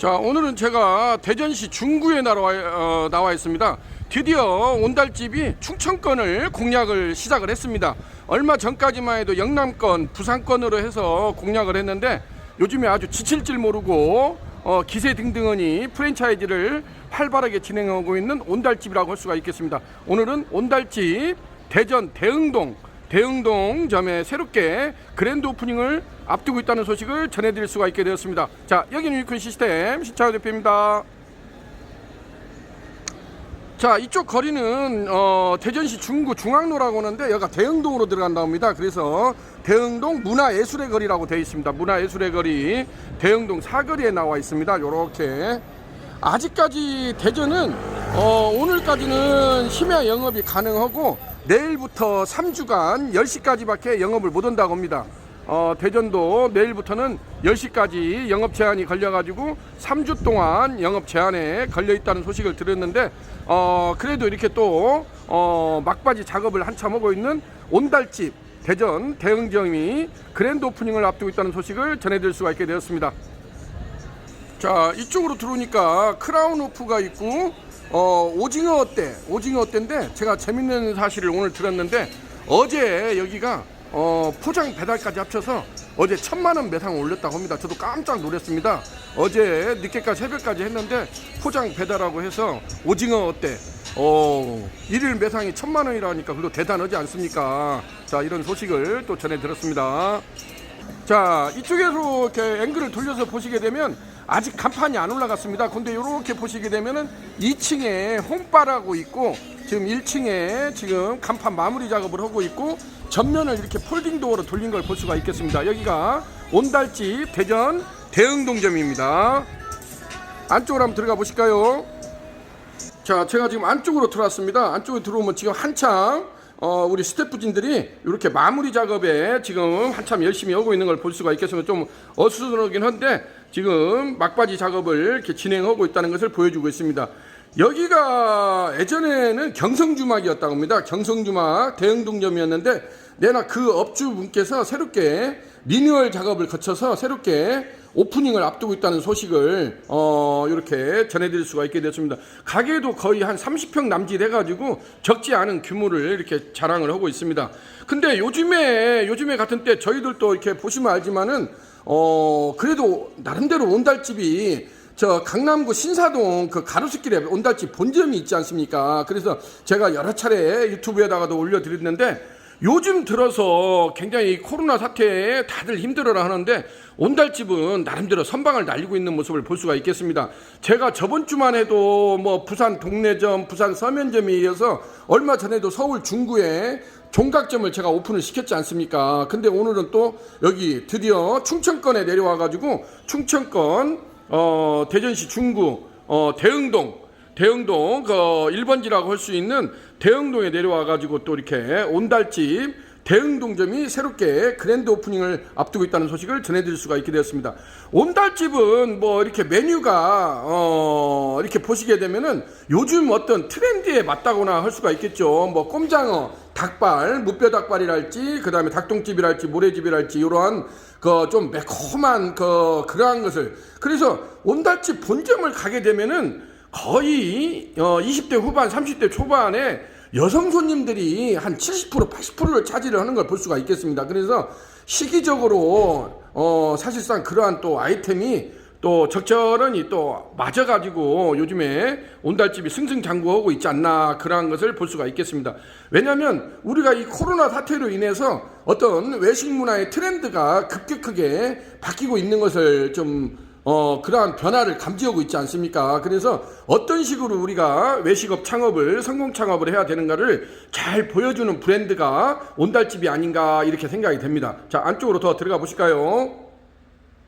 자, 오늘은 제가 대전시 중구에 나와 있습니다. 드디어 온달집이 충청권을 공략을 시작을 했습니다. 얼마 전까지만 해도 영남권, 부산권으로 해서 공략을 했는데 요즘에 아주 지칠 줄 모르고 기세 등등하니 프랜차이즈를 활발하게 진행하고 있는 온달집이라고 할 수가 있겠습니다. 오늘은 온달집 대전 대흥동점에 새롭게 그랜드 오프닝을 앞두고 있다는 소식을 전해드릴 수가 있게 되었습니다. 자, 여기는 유익한 시스템 신차호 대표입니다. 자, 이쪽 거리는 대전시 중구 중앙로라고 하는데 여기가 대흥동으로 들어간다 합니다. 그래서 대흥동 문화예술의 거리라고 되어 있습니다. 문화예술의 거리 대흥동 사거리에 나와 있습니다. 요렇게 아직까지 대전은 오늘까지는 심야 영업이 가능하고 내일부터 3주간 10시까지밖에 영업을 못 한다고 합니다. 대전도 내일부터는 10시까지 영업 제한이 걸려가지고 3주 동안 영업 제한에 걸려 있다는 소식을 들었는데 그래도 이렇게 또 막바지 작업을 한참 하고 있는 온달집 대전 대흥점이 그랜드 오프닝을 앞두고 있다는 소식을 전해드릴 수가 있게 되었습니다. 자, 이쪽으로 들어오니까 크라운 오프가 있고 오징어 어때인데 제가 재밌는 사실을 오늘 들었는데 어제 여기가 포장 배달까지 합쳐서 어제 1000만원 매상을 올렸다고 합니다. 저도 깜짝 놀랐습니다. 어제 늦게까지 새벽까지 했는데 포장 배달하고 해서 오징어 어때 일일 매상이 1000만원이라니까 그거 대단하지 않습니까? 자, 이런 소식을 또 전해 들었습니다. 자, 이쪽에서 이렇게 앵글을 돌려서 보시게 되면 아직 간판이 안 올라갔습니다. 근데 이렇게 보시게 되면은 2층에 홈바라고 있고 지금 1층에 지금 간판 마무리 작업을 하고 있고 전면을 이렇게 폴딩 도어로 돌린 걸 볼 수가 있겠습니다. 여기가 온달집 대전 대흥동점입니다. 안쪽으로 한번 들어가 보실까요? 자, 제가 지금 안쪽으로 들어왔습니다. 안쪽에 들어오면 지금 한참 우리 스태프진들이 이렇게 마무리 작업에 지금 한참 열심히 하고 있는 걸 볼 수가 있겠습니다. 좀 어수선하긴 한데 지금 막바지 작업을 이렇게 진행하고 있다는 것을 보여주고 있습니다. 여기가 예전에는 경성주막이었다고 합니다. 경성주막 대흥동점이었는데 내나 그 업주분께서 새롭게 리뉴얼 작업을 거쳐서 새롭게 오프닝을 앞두고 있다는 소식을 이렇게 전해드릴 수가 있게 되었습니다. 가게도 거의 한 30평 남짓 해가지고 적지 않은 규모를 이렇게 자랑을 하고 있습니다. 근데 요즘에 같은 때 저희들도 이렇게 보시면 알지만은 그래도 나름대로 온달집이 저 강남구 신사동 그 가로수길에 온달집 본점이 있지 않습니까? 그래서 제가 여러 차례 유튜브에다가도 올려드렸는데 요즘 들어서 굉장히 코로나 사태에 다들 힘들어라 하는데 온달집은 나름대로 선방을 날리고 있는 모습을 볼 수가 있겠습니다. 제가 저번 주만 해도 뭐 부산 동래점, 부산 서면점에 이어서 얼마 전에도 서울 중구에 종각점을 제가 오픈을 시켰지 않습니까? 근데 오늘은 또 여기 드디어 충청권에 내려와가지고 충청권 대전시 중구 대흥동 그 1번지라고 할 수 있는 대흥동에 내려와가지고 또 이렇게 온달집 대흥동점이 새롭게 그랜드 오프닝을 앞두고 있다는 소식을 전해드릴 수가 있게 되었습니다. 온달집은 뭐 이렇게 메뉴가 이렇게 보시게 되면은 요즘 어떤 트렌드에 맞다거나 할 수가 있겠죠. 뭐 꼼장어, 닭발, 무뼈닭발이랄지 그 다음에 닭똥집이랄지 모래집이랄지 이러한 그 좀 매콤한 그러한 것을 그래서 온달집 본점을 가게 되면은 거의 20대 후반 30대 초반에 여성 손님들이 한 70% 80%를 차지를 하는 걸 볼 수가 있겠습니다. 그래서 시기적으로 사실상 그러한 또 아이템이 또 적절히 또 맞아가지고 요즘에 온달집이 승승장구하고 있지 않나 그러한 것을 볼 수가 있겠습니다. 왜냐하면 우리가 이 코로나 사태로 인해서 어떤 외식 문화의 트렌드가 급격하게 바뀌고 있는 것을 좀 그러한 변화를 감지하고 있지 않습니까? 그래서 어떤 식으로 우리가 외식업 창업을 성공 창업을 해야 되는가를 잘 보여주는 브랜드가 온달집이 아닌가 이렇게 생각이 됩니다. 자, 안쪽으로 더 들어가 보실까요?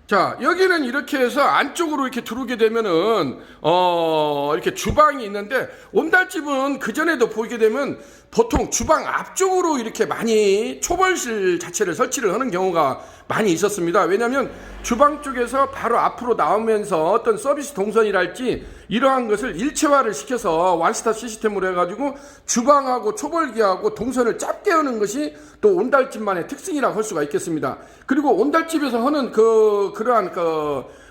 자, 여기는 이렇게 해서 안쪽으로 이렇게 들어오게 되면은 이렇게 주방이 있는데 온달집은 그전에도 보게 되면 보통 주방 앞쪽으로 이렇게 많이 초벌실 자체를 설치를 하는 경우가 많이 있었습니다. 왜냐하면 주방 쪽에서 바로 앞으로 나오면서 어떤 서비스 동선이랄지 이러한 것을 일체화를 시켜서 원스톱 시스템으로 해가지고 주방하고 초벌기하고 동선을 짧게 하는 것이 또 온달집만의 특징이라고 할 수가 있겠습니다. 그리고 온달집에서 하는 그러한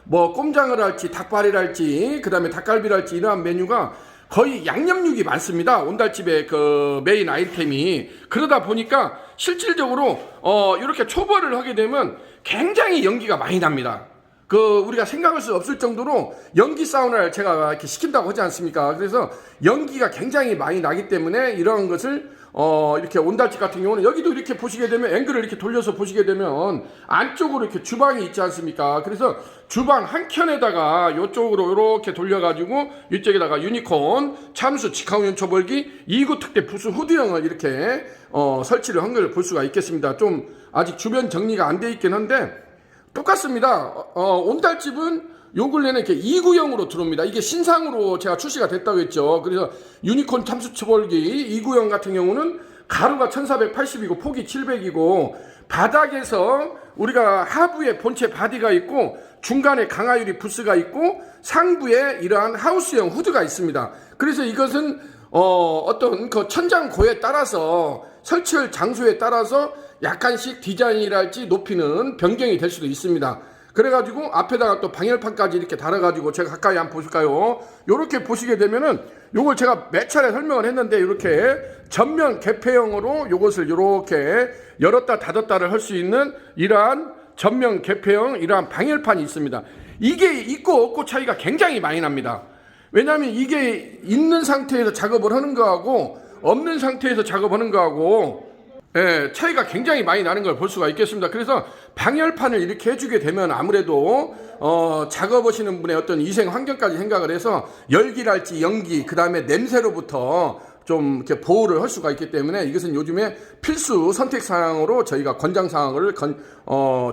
뭐 꼼장을 할지 닭발이랄지 그다음에 닭갈비랄지 이러한 메뉴가 거의 양념육이 많습니다. 온달집의 그 메인 아이템이. 그러다 보니까 실질적으로 이렇게 초벌을 하게 되면 굉장히 연기가 많이 납니다. 우리가 생각할 수 없을 정도로 연기 사우나를 제가 이렇게 시킨다고 하지 않습니까? 그래서 연기가 굉장히 많이 나기 때문에 이러한 것을 이렇게 온달집 같은 경우는 여기도 이렇게 보시게 되면 앵글을 이렇게 돌려서 보시게 되면 안쪽으로 이렇게 주방이 있지 않습니까? 그래서 주방 한 켠에다가 이쪽으로 이렇게 돌려가지고 이쪽에다가 유니콘 참수 직화훈연 초벌기 2구 특대 부수 후드형을 이렇게 설치를 한 걸 볼 수가 있겠습니다. 좀 아직 주변 정리가 안 돼 있긴 한데 똑같습니다. 온달집은 요 근래는 이렇게 2구형으로 들어옵니다. 이게 신상으로 제가 출시가 됐다고 했죠. 그래서 유니콘 참수 초벌기 2구형 같은 경우는 가로가 1480이고 폭이 700이고 바닥에서 우리가 하부에 본체 바디가 있고 중간에 강화유리 부스가 있고 상부에 이러한 하우스형 후드가 있습니다. 그래서 이것은 어떤 그 천장 고에 따라서 설치할 장소에 따라서 약간씩 디자인이랄지 높이는 변경이 될 수도 있습니다. 그래가지고 앞에다가 또 방열판까지 이렇게 달아가지고 제가 가까이 한번 보실까요? 요렇게 보시게 되면은 요걸 제가 몇 차례 설명을 했는데 이렇게 전면 개폐형으로 요것을 요렇게 열었다 닫았다를 할 수 있는 이러한 전면 개폐형 이러한 방열판이 있습니다. 이게 있고 없고 차이가 굉장히 많이 납니다. 왜냐하면 이게 있는 상태에서 작업을 하는 거하고 없는 상태에서 작업하는 거하고 차이가 굉장히 많이 나는 걸 볼 수가 있겠습니다. 그래서 방열판을 이렇게 해주게 되면 아무래도 작업하시는 분의 어떤 위생 환경까지 생각을 해서 열기랄지 연기 그 다음에 냄새로부터 좀 이렇게 보호를 할 수가 있기 때문에 이것은 요즘에 필수 선택 사항으로 저희가 권장 사항을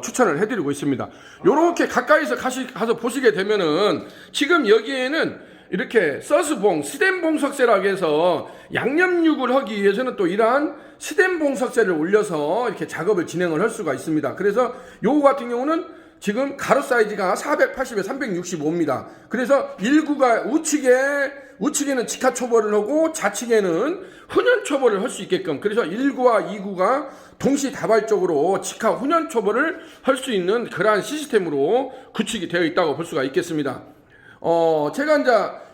추천을 해드리고 있습니다. 요렇게 가까이서 가서 보시게 되면은 지금 여기에는 이렇게 서스봉, 스덴봉 석쇠라고 해서 양념육을 하기 위해서는 또 이러한 스덴봉 석쇠를 올려서 이렇게 작업을 진행을 할 수가 있습니다. 그래서 요거 같은 경우는 지금 가로 사이즈가 480에 365입니다. 그래서 1구가 우측에는 직화 초벌을 하고 좌측에는 훈연 초벌을 할 수 있게끔 그래서 1구와 2구가 동시다발적으로 직화 훈연 초벌을 할 수 있는 그러한 시스템으로 구축이 되어 있다고 볼 수가 있겠습니다. 제가 이제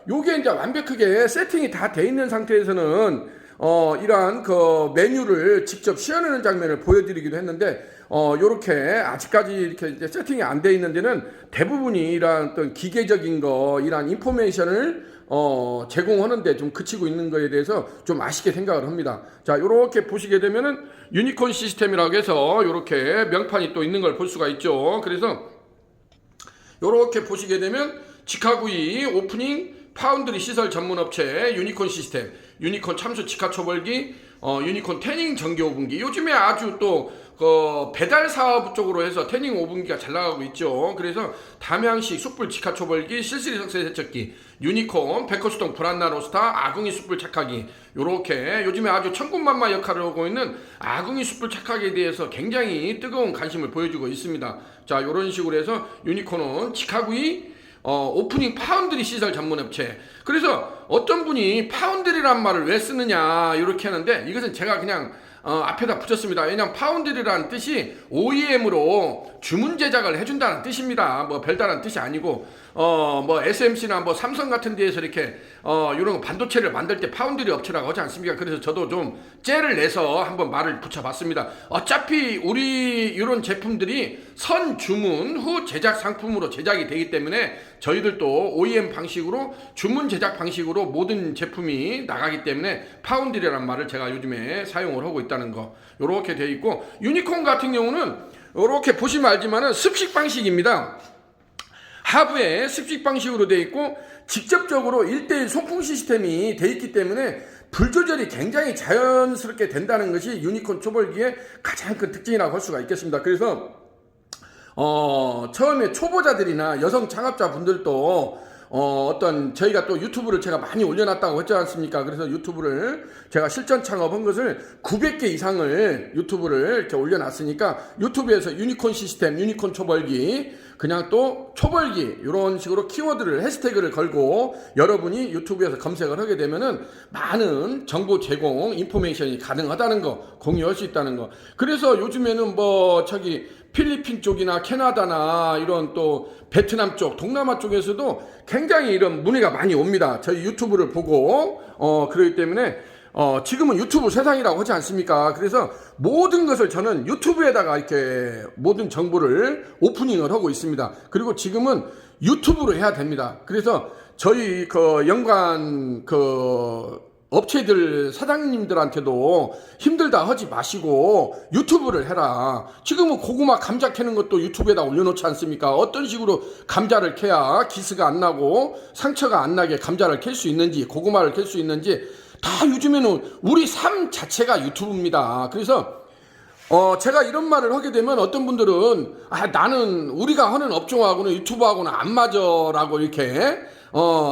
요게 이제 완벽하게 세팅이 다 돼 있는 상태에서는 이러한 그 메뉴를 직접 시연하는 장면을 보여드리기도 했는데 요렇게 아직까지 이렇게 이제 세팅이 안 돼 있는 데는 대부분이 이러한 어떤 기계적인 이러한 인포메이션을 제공하는데 좀 그치고 있는 거에 대해서 좀 아쉽게 생각을 합니다. 자, 요렇게 보시게 되면은 유니콘 시스템이라고 해서 요렇게 명판이 또 있는 걸 볼 수가 있죠. 그래서 요렇게 보시게 되면 직화구이 오프닝 파운드리 시설 전문 업체 유니콘 시스템, 유니콘 참수 직화 초벌기, 유니콘 태닝 전기 오븐기. 요즘에 아주 또 배달 사업 쪽으로 해서 태닝 오븐기가 잘 나가고 있죠. 그래서 담양식 숯불 직화 초벌기, 실시리 석쇠 세척기, 유니콘 백허수동 브란나 로스타, 아궁이 숯불 착하기. 요렇게 요즘에 아주 천군만마 역할을 하고 있는 아궁이 숯불 착하기에 대해서 굉장히 뜨거운 관심을 보여주고 있습니다. 자, 요런 식으로 해서 유니콘은 직화구이 오프닝 파운드리 시설 전문 업체. 그래서 어떤 분이 파운드리란 말을 왜 쓰느냐 이렇게 하는데 이것은 제가 그냥 앞에다 붙였습니다. 왜냐하면 파운드리라는 뜻이 OEM으로 주문 제작을 해준다는 뜻입니다. 뭐 별다른 뜻이 아니고 뭐 SMC나 뭐 삼성 같은 데에서 이렇게 이런 반도체를 만들 때 파운드리 업체라고 하지 않습니까? 그래서 저도 좀 째를 내서 한번 말을 붙여봤습니다. 어차피 우리 이런 제품들이 선 주문 후 제작 상품으로 제작이 되기 때문에 저희들도 OEM 방식으로 주문 제작 방식으로 모든 제품이 나가기 때문에 파운드리라는 말을 제가 요즘에 사용을 하고 있다는 거 이렇게 되어 있고 유니콘 같은 경우는 이렇게 보시면 알지만은 습식 방식입니다. 하부에 습식 방식으로 되어 있고 직접적으로 1:1 송풍 시스템이 되어 있기 때문에 불 조절이 굉장히 자연스럽게 된다는 것이 유니콘 초벌기의 가장 큰 특징이라고 할 수가 있겠습니다. 그래서 처음에 초보자들이나 여성 창업자 분들도 어떤 저희가 또 유튜브를 제가 많이 올려놨다고 했지 않습니까? 그래서 유튜브를 제가 실전 창업한 것을 900개 이상을 유튜브를 이렇게 올려놨으니까 유튜브에서 유니콘 시스템, 유니콘 초벌기, 그냥 또 초벌기 이런 식으로 키워드를 해시태그를 걸고 여러분이 유튜브에서 검색을 하게 되면은 많은 정보 제공, 인포메이션이 가능하다는 거, 공유할 수 있다는 거. 그래서 요즘에는 뭐 저기 필리핀 쪽이나 캐나다나 이런 또 베트남 쪽, 동남아 쪽에서도 굉장히 이런 문의가 많이 옵니다. 저희 유튜브를 보고 그렇기 때문에 지금은 유튜브 세상이라고 하지 않습니까? 그래서 모든 것을 저는 유튜브에다가 이렇게 모든 정보를 오프닝을 하고 있습니다. 그리고 지금은 유튜브로 해야 됩니다. 그래서 저희 그 연관 업체들 사장님들한테도 힘들다 하지 마시고 유튜브를 해라. 지금은 고구마 감자 캐는 것도 유튜브에다 올려놓지 않습니까? 어떤 식으로 감자를 캐야 기스가 안 나고 상처가 안 나게 감자를 캘 수 있는지, 고구마를 캘 수 있는지 다 요즘에는 우리 삶 자체가 유튜브입니다. 그래서 제가 이런 말을 하게 되면 어떤 분들은 나는 우리가 하는 업종하고는 유튜브하고는 안 맞아라고 이렇게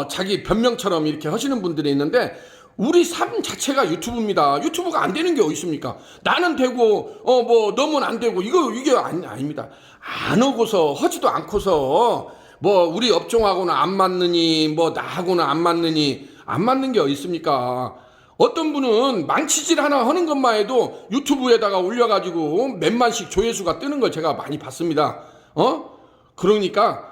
자기 변명처럼 이렇게 하시는 분들이 있는데 우리 삶 자체가 유튜브입니다. 유튜브가 안 되는 게 어디 있습니까? 나는 되고 뭐 너는 안 되고 이게 아닙니다. 안 하고서 하지도 않고서 뭐 우리 업종하고는 안 맞느니 뭐 나하고는 안 맞느니 안 맞는 게 어디 있습니까? 어떤 분은 망치질 하나 하는 것만 해도 유튜브에다가 올려가지고 몇만씩 조회수가 뜨는 걸 제가 많이 봤습니다. 그러니까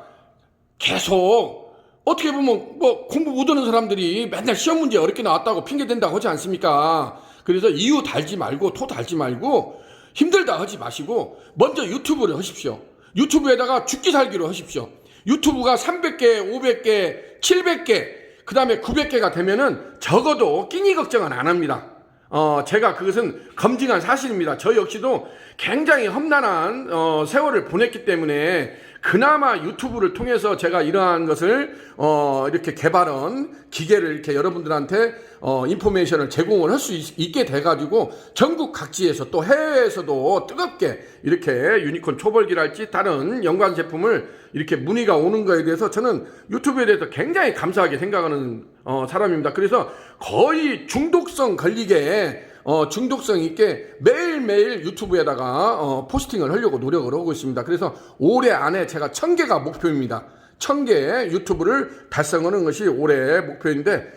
계속 어떻게 보면 뭐 공부 못하는 사람들이 맨날 시험 문제 어렵게 나왔다고 핑계 댄다고 하지 않습니까? 그래서 이유 달지 말고 토 달지 말고 힘들다 하지 마시고 먼저 유튜브를 하십시오. 유튜브에다가 죽기 살기로 하십시오. 유튜브가 300개, 500개, 700개 그 다음에 900개가 되면은 적어도 끼니 걱정은 안 합니다. 제가 그것은 검증한 사실입니다. 저 역시도 굉장히 험난한 세월을 보냈기 때문에 그나마 유튜브를 통해서 제가 이러한 것을 이렇게 개발한 기계를 이렇게 여러분들한테 인포메이션을 제공을 할 수 있게 돼가지고 전국 각지에서 또 해외에서도 뜨겁게 이렇게 유니콘 초벌기랄지 다른 연관 제품을 이렇게 문의가 오는 거에 대해서 저는 유튜브에 대해서 굉장히 감사하게 생각하는 사람입니다. 그래서 거의 중독성 걸리게 중독성 있게 매일매일 유튜브에다가 포스팅을 하려고 노력을 하고 있습니다. 그래서 올해 안에 제가 1000개가 목표입니다. 1000개 유튜브를 달성하는 것이 올해 목표인데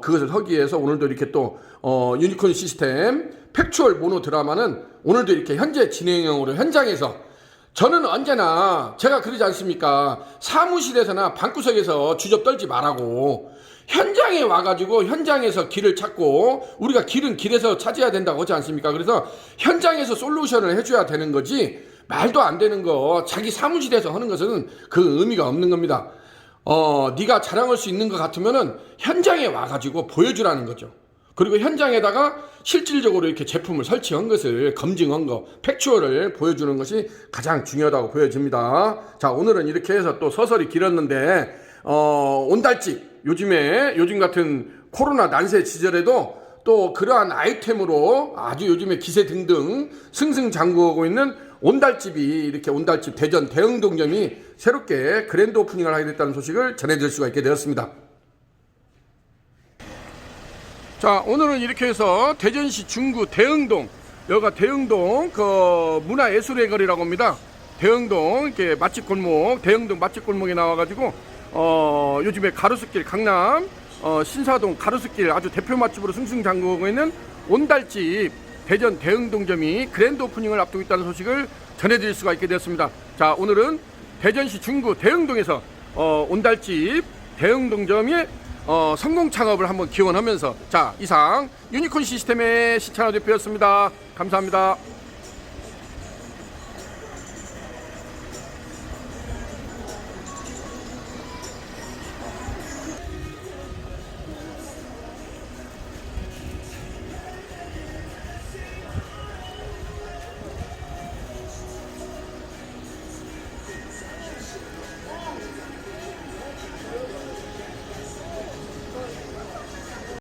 그것을 하기 위해서 오늘도 이렇게 또 유니콘 시스템 팩추얼 모노 드라마는 오늘도 이렇게 현재 진행형으로 현장에서 저는 언제나 제가 그러지 않습니까? 사무실에서나 방구석에서 주접 떨지 말라고 현장에 와가지고 현장에서 길을 찾고 우리가 길은 길에서 찾아야 된다고 하지 않습니까? 그래서 현장에서 솔루션을 해줘야 되는 거지 말도 안 되는 거 자기 사무실에서 하는 것은 그 의미가 없는 겁니다. 네가 자랑할 수 있는 것 같으면은 현장에 와가지고 보여주라는 거죠. 그리고 현장에다가 실질적으로 이렇게 제품을 설치한 것을 검증한 거, 팩추얼을 보여주는 것이 가장 중요하다고 보여집니다. 자, 오늘은 이렇게 해서 또 서설이 길었는데 온달집 요즘 같은 코로나 난세 시절에도 또 그러한 아이템으로 아주 요즘에 기세 등등 승승장구하고 있는 온달집이 이렇게 온달집 대전 대흥동점이 새롭게 그랜드 오프닝을 하게 됐다는 소식을 전해드릴 수가 있게 되었습니다. 자, 오늘은 이렇게 해서 대전시 중구 대흥동, 여기가 대흥동 그 문화예술의 거리라고 합니다. 대흥동 이렇게 맛집 골목, 대흥동 맛집 골목에 나와가지고 요즘에 가로수길 강남 신사동 가로수길 아주 대표 맛집으로 승승장구하고 있는 온달집 대전 대흥동점이 그랜드 오프닝을 앞두고 있다는 소식을 전해드릴 수가 있게 되었습니다. 자, 오늘은 대전시 중구 대흥동에서 온달집 대흥동점이 성공 창업을 한번 기원하면서 자, 이상 유니콘 시스템의 시찬호 대표였습니다. 감사합니다.